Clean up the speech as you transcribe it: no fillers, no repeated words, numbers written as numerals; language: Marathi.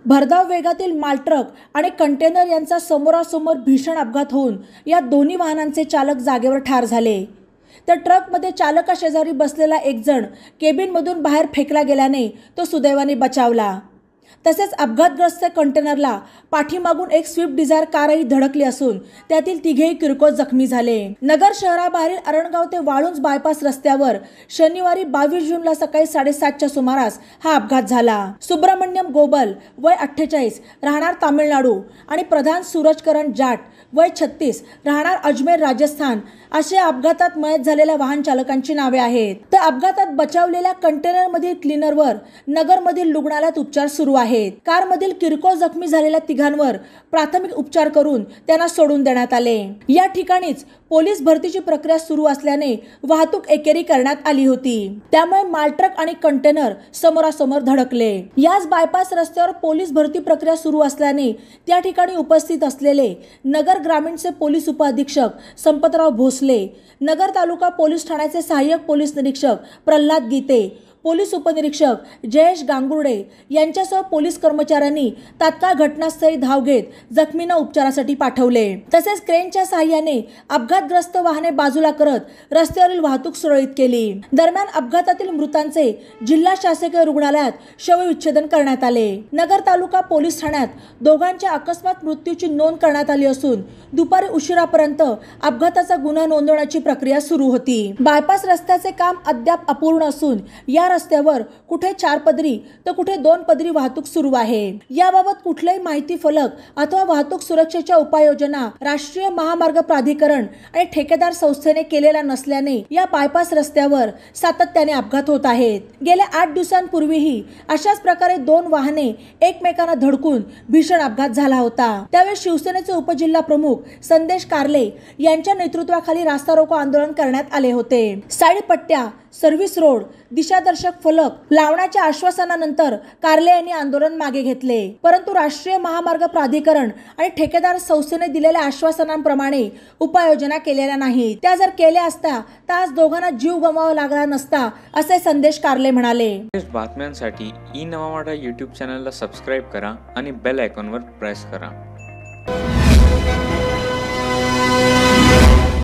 भरधाव वेगातील मालट्रक आणि कंटेनर यांचा समोरासमोर भीषण अपघात होऊन या दोन्ही वाहनांचे चालक जागेवर ठार झाले। तर ट्रकमध्ये चालकाशेजारी बसलेला एक जण केबिनमधून बाहेर फेकला गेल्याने तो सुदैवाने बचावला। तसेच अपघातग्रस्त कंटेनरला पाठीमागून एक स्विफ्ट डिझायर कारही धडकली असून त्यातील तिघेही किरकोळ जखमी झाले। नगर शहराबाहेरील अरणगाव ते वाळुंज बायपास रस्त्यावर शनिवारी 22 जूनला सकाळी 7:30च्या सुमारास हा अपघात झाला। सुब्रमण्यम गोबल वय 48 राहणार तामिळनाडू आणि प्रधान सूरजकरण जाट वय 36 राहणार अजमेर राजस्थान असे अपघातात मयत झालेल्या वाहन चालकांची नावे आहेत। तर अपघातात बचावलेल्या कंटेनरमधील क्लीनरवर नगरमधील रुग्णालयात उपचार सुरू आहेत। कारमधील किरकोळ जखमी झालेल्या तिघांवर प्राथमिक उपचार करून त्यांना सोडून देण्यात आले। या ठिकाणीच पोलीस भरतीची प्रक्रिया सुरू असल्याने वाहतूक एकेरी करण्यात आली होती। त्यामुळे मालट्रक आणि कंटेनर समोरासमोर धडकले। याच बायपास रस्त्यावर पोलीस भरती प्रक्रिया सुरू असल्याने त्या ठिकाणी उपस्थित असलेले नगर ग्रामीणचे पोलीस उपअधीक्षक संपतराव भोसले, नगर तालुका पोलीस ठाण्याचे सहाय्यक पोलीस निरीक्षक प्रल्हाद गीते, पोलीस उपनिरीक्षक जयेश गांगुर्डे यांच्यासह पोलीस कर्मचाऱ्यांनी तात्काळ घटनास्थळी धाव घेत जखमींना उपचारासाठी पाठवले। तसेच क्रेनच्या सहाय्याने अपघातग्रस्त वाहने बाजूला करत रस्त्यावरील वाहतूक सुरळीत केली। दरम्यान अपघातातील मृतांचे जिल्हा शासकीय रुग्णालयात शवविच्छेदन करण्यात आले। नगर तालुका पोलीस ठाण्यात दोघांच्या अकस्मात मृत्यूची नोंद करण्यात आली असून दुपारी उशिरापर्यंत अपघाताचा गुन्हा नोंदवण्याची प्रक्रिया सुरू होती। बायपास रस्त्याचे काम अद्याप अपूर्ण असून या रस्त्यावर कुठे 4 पदरी तर कुठे 2 पदरी वाहतूक सुरू आहे। याबाबत कुठलाही माहिती फलक अथवा वाहतूक सुरक्षेच्या उपाययोजना राष्ट्रीय महामार्ग प्राधिकरण आणि ठेकेदार संस्थेने केलेला नसल्याने या बायपास रस्त्यावर सातत्याने अपघात होत आहेत। गेल्या 8 दिवसांपूर्वीही अशाच प्रकारे 2 वाहने एकमेकांना धडकून भीषण अपघात झाला होता। त्यावेळी शिवसेनेचे उपजिल्हा प्रमुख संदेश कारले यांच्या नेतृत्वाखाली रास्ता रोको आंदोलन करण्यात आले होते। साईड पट्ट्या, सर्व्हिस रोड, दिशादर्शक फलक लावण्याच्या आश्वासनानंतर कारले यांनी आंदोलन मागे घेतले। परंतु राष्ट्रीय महामार्ग प्राधिकरण आणि ठेकेदार संस्थेने दिलेल्या आश्वासनांप्रमाणे उपाययोजना केलेल्या नाहीत। त्या जर केल्या असत्या तर आज दोघांना जीव गमवावा लागला नसता असे संदेश कारले म्हणाले। बातम्यांसाठी ई नवा मराठा YouTube चॅनलला सबस्क्राइब करा आणि बेल आयकॉनवर प्रेस करा।